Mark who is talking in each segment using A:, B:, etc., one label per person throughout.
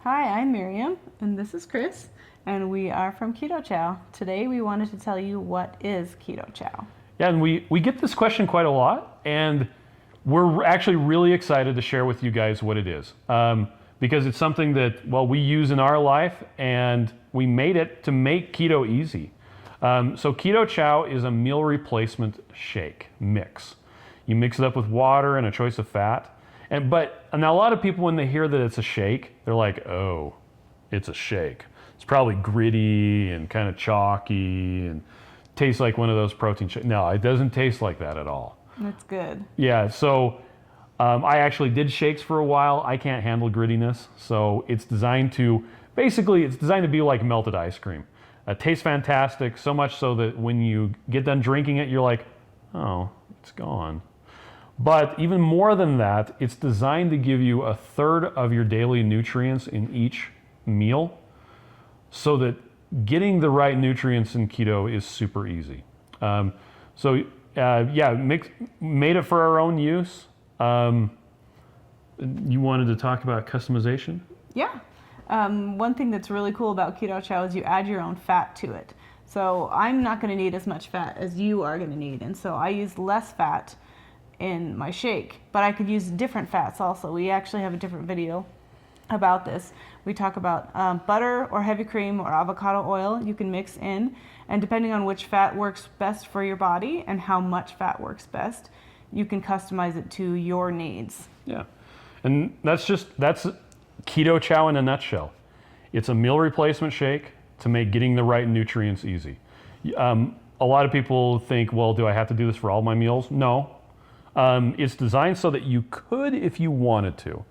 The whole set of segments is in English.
A: Hi, I'm Miriam, and this is Chris, and we are from Keto Chow. Today we wanted to tell you what is Keto Chow.
B: Yeah, and we get this question quite a lot, and we're actually really excited to share with you guys what it is. Because it's something that, well, we use in our life, and we made it to make keto easy. So Keto Chow is a meal replacement shake mix. You mix it up with water and a choice of fat. But now a lot of people, when they hear that it's a shake, they're like, oh, it's a shake. It's probably gritty and kind of chalky and tastes like one of those protein shakes. No, it doesn't taste like that at all.
A: That's good.
B: Yeah, so I actually did shakes for a while. I can't handle grittiness, so it's designed to, basically it's designed to be like melted ice cream. It tastes fantastic, so much so that when you get done drinking it, you're like, oh, it's gone. But even more than that, it's designed to give you a third of your daily nutrients in each meal, so that getting the right nutrients in keto is super easy. Made it for our own use. You wanted to talk about customization?
A: Yeah. One thing that's really cool about Keto Chow is you add your own fat to it. So I'm not going to need as much fat as you are going to need, and so I use less fat in my shake, but I could use different fats also. We actually have a different video about this. We talk about butter or heavy cream or avocado oil you can mix in, and depending on which fat works best for your body and how much fat works best, you can customize it to your needs.
B: Yeah, and that's Keto Chow in a nutshell. It's a meal replacement shake to make getting the right nutrients easy. A lot of people think, well, do I have to do this for all my meals? No. It's designed so that you could if you wanted to.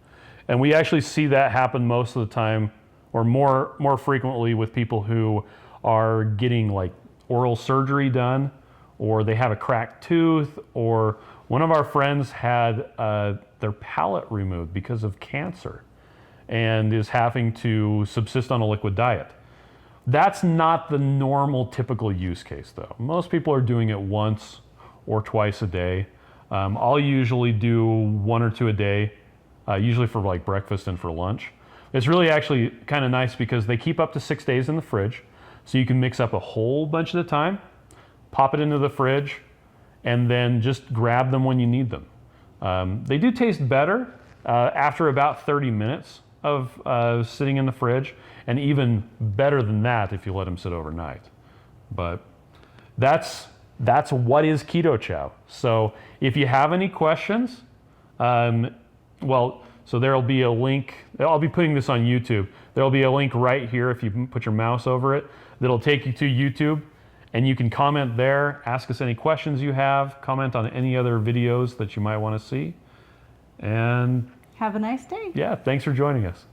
B: And we actually see that happen most of the time, or more frequently, with people who are getting like oral surgery done, or they have a cracked tooth, or one of our friends had their palate removed because of cancer and is having to subsist on a liquid diet. That's not the normal typical use case though. Most people are doing it once or twice a day. I'll usually do one or two a day, usually for like breakfast and for lunch. It's really actually kind of nice because they keep up to 6 days in the fridge, so you can mix up a whole bunch at a time, pop it into the fridge, and then just grab them when you need them. They do taste better after about 30 minutes of sitting in the fridge, and even better than that if you let them sit overnight. But that's what is Keto Chow. So if you have any questions, so there'll be a link. I'll be putting this on YouTube. There'll be a link right here if you put your mouse over it that'll take you to YouTube, and you can comment there, ask us any questions you have, comment on any other videos that you might want to see. And
A: have a nice day.
B: Yeah, thanks for joining us.